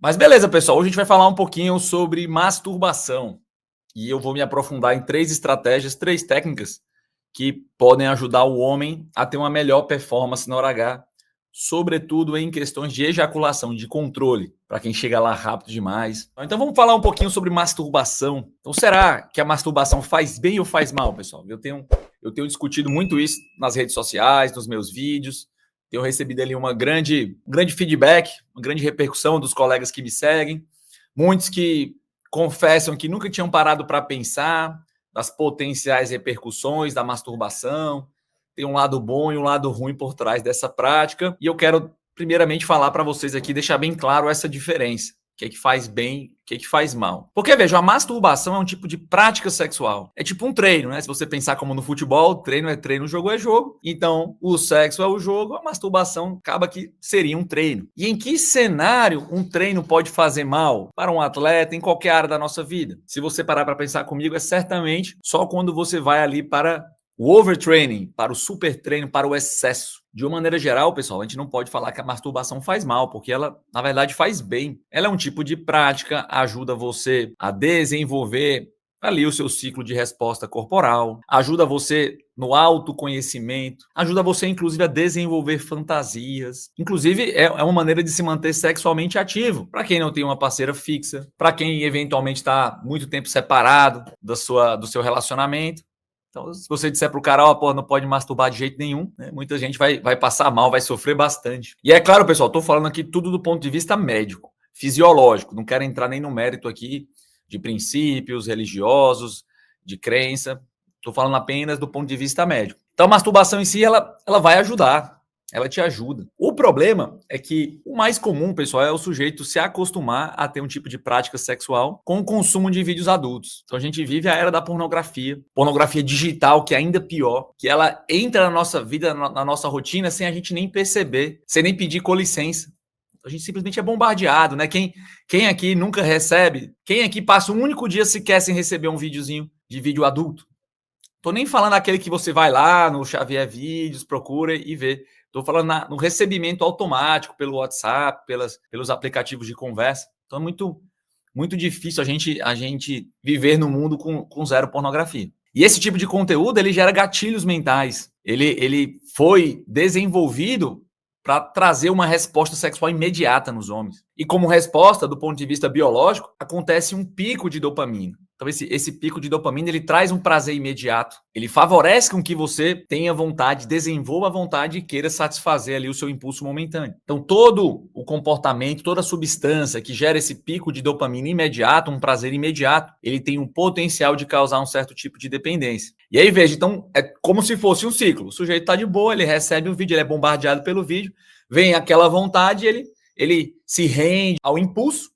Mas beleza, pessoal. Hoje a gente vai falar um pouquinho sobre masturbação. E eu vou me aprofundar em 3 estratégias, 3 técnicas que podem ajudar o homem a ter uma melhor performance na hora H, sobretudo em questões de ejaculação, de controle, para quem chega lá rápido demais. Então vamos falar um pouquinho sobre masturbação. Então será que a masturbação faz bem ou faz mal, pessoal? Eu tenho discutido muito isso nas redes sociais, nos meus vídeos. Tenho recebido ali um grande feedback, uma grande repercussão dos colegas que me seguem. Muitos que confessam que nunca tinham parado para pensar das potenciais repercussões da masturbação. Tem um lado bom e um lado ruim por trás dessa prática. E eu quero, primeiramente, falar para vocês aqui, deixar bem claro essa diferença. O que é que faz bem, o que é que faz mal. Porque, veja, a masturbação é um tipo de prática sexual. É tipo um treino, né? Se você pensar como no futebol, treino é treino, jogo é jogo. Então, o sexo é o jogo, a masturbação acaba que seria um treino. E em que cenário um treino pode fazer mal para um atleta em qualquer área da nossa vida? Se você parar para pensar comigo, é certamente só quando você vai ali para o overtraining, para o super treino, para o excesso. De uma maneira geral, pessoal, a gente não pode falar que a masturbação faz mal, porque ela, na verdade, faz bem. Ela é um tipo de prática, ajuda você a desenvolver ali o seu ciclo de resposta corporal, ajuda você no autoconhecimento, ajuda você, inclusive, a desenvolver fantasias. Inclusive, é uma maneira de se manter sexualmente ativo. Para quem não tem uma parceira fixa, para quem eventualmente está muito tempo separado do seu relacionamento. Então, se você disser pro cara, pô, não pode masturbar de jeito nenhum, né? Muita gente vai passar mal, vai sofrer bastante. E é claro, pessoal, tô falando aqui tudo do ponto de vista médico, fisiológico. Não quero entrar nem no mérito aqui de princípios religiosos, de crença. Tô falando apenas do ponto de vista médico. Então, a masturbação em si, ela vai ajudar. Ela te ajuda. O problema é que o mais comum, pessoal, é o sujeito se acostumar a ter um tipo de prática sexual com o consumo de vídeos adultos. Então a gente vive a era da pornografia digital, que é ainda pior, que ela entra na nossa vida, na nossa rotina, sem a gente nem perceber, sem nem pedir com licença. A gente simplesmente é bombardeado, né? Quem aqui nunca recebe? Quem aqui passa um único dia sequer sem receber um videozinho de vídeo adulto? Tô nem falando aquele que você vai lá no Xavier Vídeos, procura e vê. Estou falando no recebimento automático pelo WhatsApp, pelos aplicativos de conversa. Então é muito difícil a gente viver no mundo com zero pornografia. E esse tipo de conteúdo ele gera gatilhos mentais. Ele foi desenvolvido para trazer uma resposta sexual imediata nos homens. E como resposta, do ponto de vista biológico, acontece um pico de dopamina. Então, esse pico de dopamina, ele traz um prazer imediato. Ele favorece com que você tenha vontade, desenvolva a vontade e queira satisfazer ali o seu impulso momentâneo. Então, todo o comportamento, toda a substância que gera esse pico de dopamina imediato, um prazer imediato, ele tem um potencial de causar um certo tipo de dependência. E aí, veja, então, é como se fosse um ciclo. O sujeito está de boa, ele recebe o vídeo, ele é bombardeado pelo vídeo, vem aquela vontade, ele se rende ao impulso,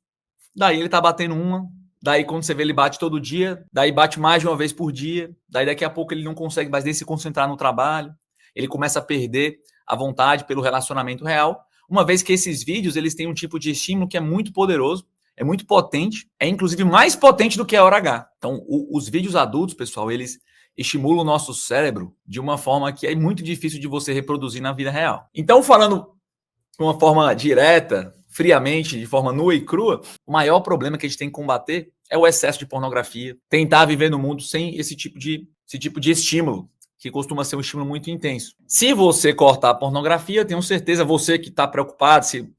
daí ele está batendo uma. Daí, quando você vê, ele bate todo dia. Daí, bate mais de uma vez por dia. Daí, daqui a pouco, ele não consegue mais nem se concentrar no trabalho. Ele começa a perder a vontade pelo relacionamento real. Uma vez que esses vídeos, eles têm um tipo de estímulo que é muito poderoso, é muito potente, é inclusive mais potente do que a hora H. Então, os vídeos adultos, pessoal, eles estimulam o nosso cérebro de uma forma que é muito difícil de você reproduzir na vida real. Então, falando de uma forma direta, friamente, de forma nua e crua, o maior problema que a gente tem que combater é o excesso de pornografia. Tentar viver no mundo sem esse tipo de estímulo, que costuma ser um estímulo muito intenso. Se você cortar a pornografia, tenho certeza, você que está preocupado se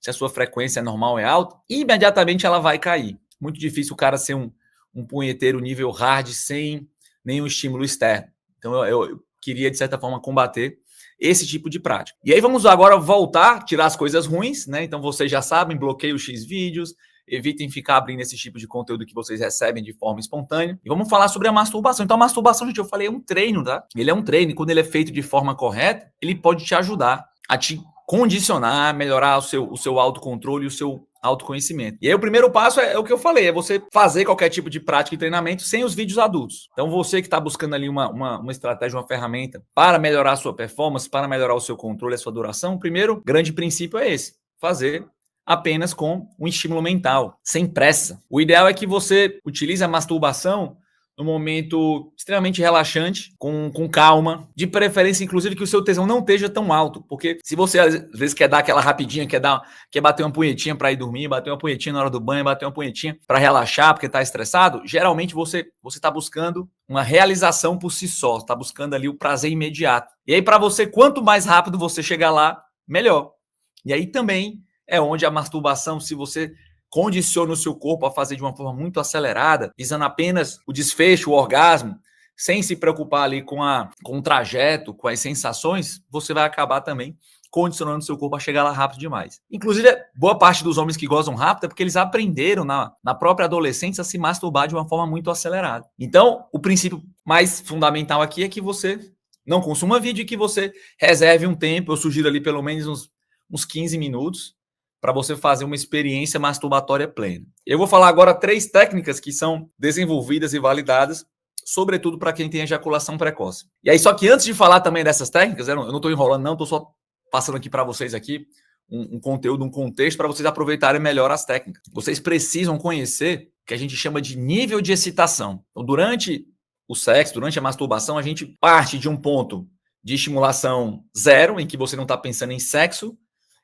a sua frequência normal é alta, imediatamente ela vai cair. Muito difícil o cara ser um punheteiro nível hard sem nenhum estímulo externo. Então eu queria, de certa forma, combater esse tipo de prática. E aí vamos agora voltar, tirar as coisas ruins, né? Então vocês já sabem, bloqueio X vídeos, evitem ficar abrindo esse tipo de conteúdo que vocês recebem de forma espontânea. E vamos falar sobre a masturbação. Então a masturbação, gente, eu falei, é um treino, tá? Ele é um treino e quando ele é feito de forma correta, ele pode te ajudar a te condicionar, a melhorar o seu autocontrole e o seu autoconhecimento. E aí o primeiro passo é o que eu falei, é você fazer qualquer tipo de prática e treinamento sem os vídeos adultos. Então você que está buscando ali uma estratégia, uma ferramenta para melhorar a sua performance, para melhorar o seu controle, a sua duração, o primeiro grande princípio é esse, fazer apenas com um estímulo mental, sem pressa. O ideal é que você utilize a masturbação num momento extremamente relaxante, com calma, de preferência, inclusive, que o seu tesão não esteja tão alto, porque se você às vezes quer dar aquela rapidinha, quer bater uma punhetinha para ir dormir, bater uma punhetinha na hora do banho, bater uma punhetinha para relaxar, porque está estressado, geralmente você está buscando uma realização por si só, está buscando ali o prazer imediato. E aí, para você, quanto mais rápido você chegar lá, melhor. E aí também é onde a masturbação, se você condiciona o seu corpo a fazer de uma forma muito acelerada, visando apenas o desfecho, o orgasmo, sem se preocupar ali com o trajeto, com as sensações, você vai acabar também condicionando o seu corpo a chegar lá rápido demais. Inclusive, boa parte dos homens que gozam rápido é porque eles aprenderam na própria adolescência a se masturbar de uma forma muito acelerada. Então, o princípio mais fundamental aqui é que você não consuma vídeo e que você reserve um tempo, eu sugiro ali pelo menos uns 15 minutos, para você fazer uma experiência masturbatória plena. Eu vou falar agora 3 técnicas que são desenvolvidas e validadas, sobretudo para quem tem ejaculação precoce. E aí, só que antes de falar também dessas técnicas, eu não estou enrolando não, estou só passando aqui para vocês aqui um conteúdo, um contexto para vocês aproveitarem melhor as técnicas. Vocês precisam conhecer o que a gente chama de nível de excitação. Então, durante o sexo, durante a masturbação, a gente parte de um ponto de estimulação 0, em que você não está pensando em sexo,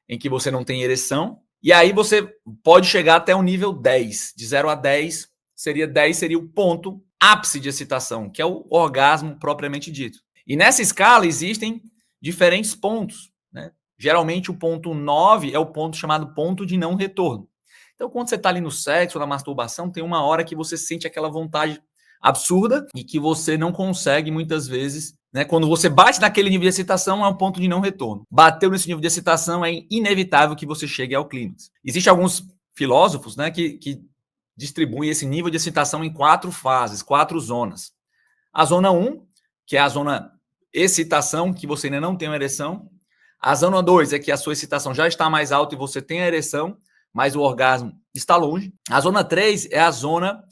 em que você não tem ereção, e aí você pode chegar até o nível 10. De 0 a 10 seria o ponto ápice de excitação, que é o orgasmo propriamente dito. E nessa escala existem diferentes pontos, né? Geralmente o ponto 9 é o ponto chamado ponto de não retorno. Então, quando você está ali no sexo, na masturbação, tem uma hora que você sente aquela vontade absurda e que você não consegue muitas vezes, né? Quando você bate naquele nível de excitação, é um ponto de não retorno. Bateu nesse nível de excitação, é inevitável que você chegue ao clímax. Existem alguns filósofos, né, que distribuem esse nível de excitação em 4 fases, 4 zonas. A zona 1, que é a zona excitação, que você ainda não tem uma ereção. A zona 2 é que a sua excitação já está mais alta e você tem a ereção, mas o orgasmo está longe. A zona 3 é a zona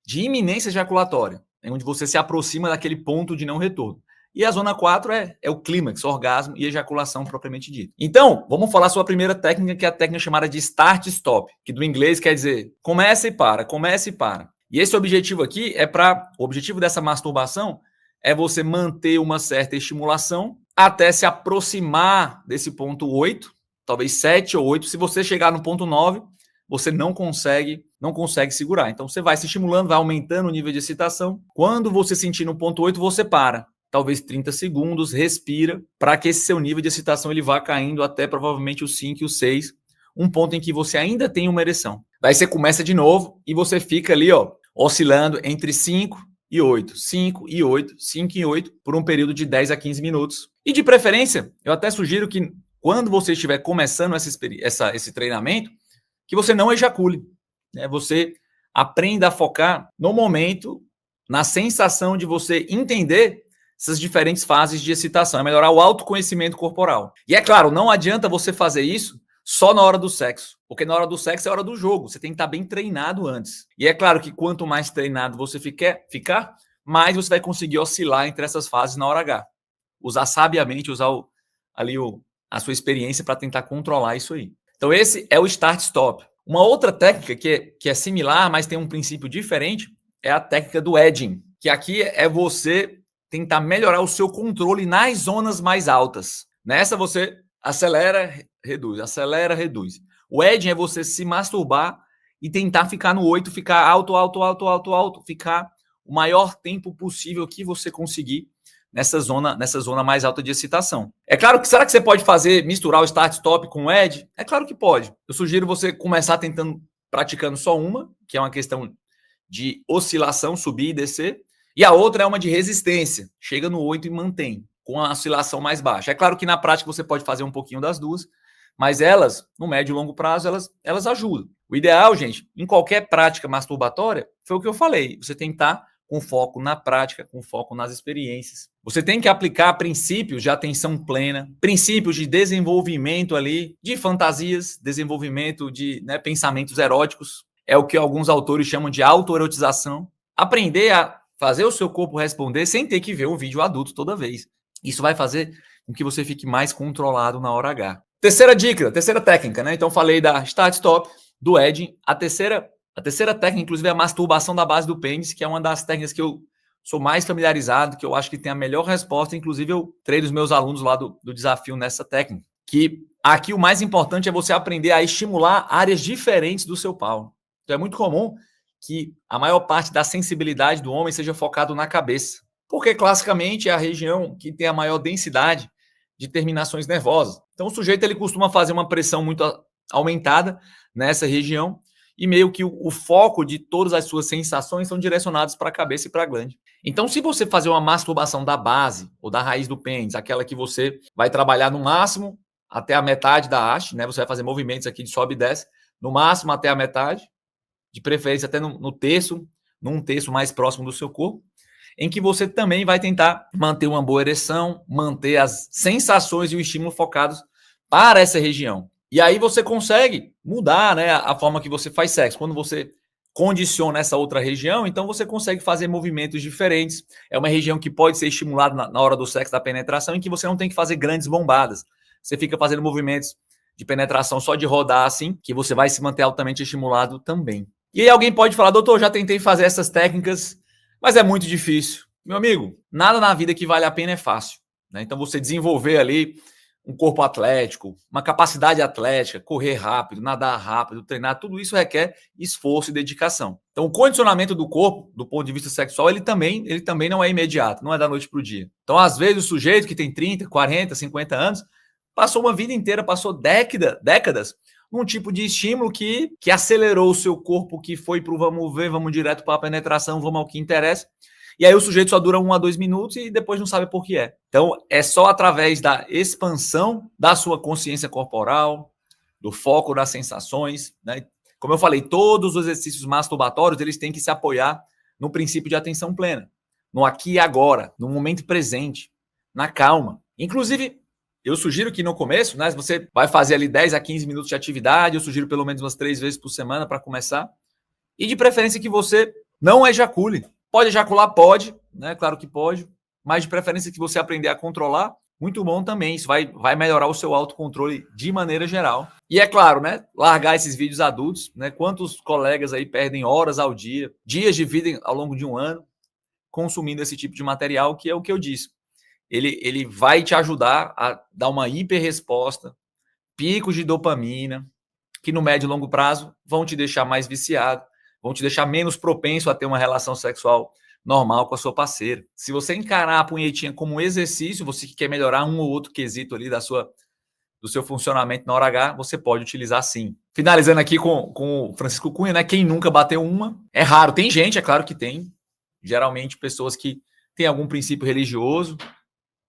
de iminência ejaculatória, onde você se aproxima daquele ponto de não retorno. E a zona 4 é o clímax, orgasmo e ejaculação propriamente dito. Então, vamos falar sobre a primeira técnica, que é a técnica chamada de start-stop, que do inglês quer dizer começa e para, começa e para. E esse objetivo aqui o objetivo dessa masturbação é você manter uma certa estimulação até se aproximar desse ponto 8, talvez 7 ou 8. Se você chegar no ponto 9, você não consegue segurar. Então, você vai se estimulando, vai aumentando o nível de excitação. Quando você sentir no ponto 8, você para. Talvez 30 segundos, respira, para que esse seu nível de excitação ele vá caindo até provavelmente o 5 e o 6, um ponto em que você ainda tem uma ereção. Daí você começa de novo e você fica ali, oscilando entre 5 e 8, 5 e 8, 5 e 8, por um período de 10 a 15 minutos. E de preferência, eu até sugiro que quando você estiver começando esse treinamento, que você não ejacule, né? Você aprenda a focar no momento, na sensação de você entender essas diferentes fases de excitação, é melhorar o autoconhecimento corporal. E é claro, não adianta você fazer isso só na hora do sexo, porque na hora do sexo é a hora do jogo, você tem que estar bem treinado antes. E é claro que quanto mais treinado você ficar, mais você vai conseguir oscilar entre essas fases na hora H. Usar sabiamente, a sua experiência para tentar controlar isso aí. Então esse é o start-stop. Uma outra técnica que é similar, mas tem um princípio diferente, é a técnica do edging, que aqui é você tentar melhorar o seu controle nas zonas mais altas. Nessa você acelera, reduz. O edging é você se masturbar e tentar ficar no 8, ficar alto, ficar o maior tempo possível que você conseguir nessa zona mais alta de excitação. É claro que, será que você pode misturar o start-stop com o edge? É claro que pode. Eu sugiro você começar praticando só uma, que é uma questão de oscilação, subir e descer, e a outra é uma de resistência, chega no 8 e mantém, com a oscilação mais baixa. É claro que na prática você pode fazer um pouquinho das duas, mas elas, no médio e longo prazo, elas ajudam. O ideal, gente, em qualquer prática masturbatória, foi o que eu falei, você tem que estar com foco na prática, com foco nas experiências. Você tem que aplicar princípios de atenção plena, princípios de desenvolvimento ali, de fantasias, desenvolvimento de pensamentos eróticos. É o que alguns autores chamam de autoerotização. Aprender a fazer o seu corpo responder sem ter que ver um vídeo adulto toda vez. Isso vai fazer com que você fique mais controlado na hora H. Terceira dica, terceira técnica, né? Então falei da start-stop, do edging. A terceira técnica, inclusive, é a masturbação da base do pênis, que é uma das técnicas que eu sou mais familiarizado, que eu acho que tem a melhor resposta. Inclusive, eu treino os meus alunos lá do desafio nessa técnica. Que aqui o mais importante é você aprender a estimular áreas diferentes do seu pau. Então, é muito comum que a maior parte da sensibilidade do homem seja focado na cabeça. Porque, classicamente, é a região que tem a maior densidade de terminações nervosas. Então, o sujeito ele costuma fazer uma pressão muito aumentada nessa região e meio que o foco de todas as suas sensações são direcionados para a cabeça e para a glande. Então, se você fazer uma masturbação da base ou da raiz do pênis, aquela que você vai trabalhar no máximo até a metade da haste, né? Você vai fazer movimentos aqui de sobe e desce, no máximo até a metade, de preferência até num terço mais próximo do seu corpo, em que você também vai tentar manter uma boa ereção, manter as sensações e o estímulo focados para essa região. E aí você consegue mudar, né, a forma que você faz sexo. Quando você condiciona essa outra região, então você consegue fazer movimentos diferentes. É uma região que pode ser estimulada na hora do sexo, da penetração, em que você não tem que fazer grandes bombadas. Você fica fazendo movimentos de penetração só de rodar assim, que você vai se manter altamente estimulado também. E aí alguém pode falar, doutor, já tentei fazer essas técnicas, mas é muito difícil. Meu amigo, nada na vida que vale a pena é fácil, né? Então você desenvolver ali um corpo atlético, uma capacidade atlética, correr rápido, nadar rápido, treinar, tudo isso requer esforço e dedicação. Então o condicionamento do corpo, do ponto de vista sexual, ele também não é imediato, não é da noite para o dia. Então às vezes o sujeito que tem 30, 40, 50 anos, passou uma vida inteira, passou décadas num tipo de estímulo que acelerou o seu corpo, que foi para o vamos ver, vamos direto para a penetração, vamos ao que interessa. E aí o sujeito só dura 1 a 2 minutos e depois não sabe por que é. Então, é só através da expansão da sua consciência corporal, do foco das sensações, né? Como eu falei, todos os exercícios masturbatórios, eles têm que se apoiar no princípio de atenção plena, no aqui e agora, no momento presente, na calma. Inclusive, eu sugiro que no começo, né, você vai fazer ali 10 a 15 minutos de atividade, eu sugiro pelo menos umas 3 vezes por semana para começar, e de preferência que você não ejacule. Pode ejacular? Pode, né? Claro que pode, mas de preferência que você aprender a controlar, muito bom também. Isso vai melhorar o seu autocontrole de maneira geral. E é claro, né? Largar esses vídeos adultos, né? Quantos colegas aí perdem horas ao dia, dias de vida ao longo de um ano, consumindo esse tipo de material, que é o que eu disse. Ele vai te ajudar a dar uma hiperresposta, picos de dopamina, que no médio e longo prazo vão te deixar mais viciado, vão te deixar menos propenso a ter uma relação sexual normal com a sua parceira. Se você encarar a punhetinha como um exercício, você que quer melhorar um ou outro quesito ali do seu funcionamento na hora H, você pode utilizar sim. Finalizando aqui com o Francisco Cunha, né? Quem nunca bateu uma? É raro. Tem gente, é claro que tem. Geralmente pessoas que têm algum princípio religioso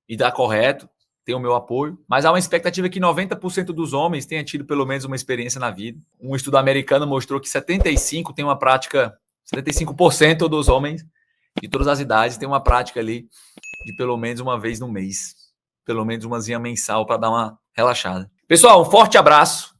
e dá correto, tem o meu apoio, mas há uma expectativa que 90% dos homens tenha tido pelo menos uma experiência na vida. Um estudo americano mostrou que 75% dos homens de todas as idades têm uma prática ali de pelo menos uma vez no mês, pelo menos umazinha mensal para dar uma relaxada. Pessoal, um forte abraço.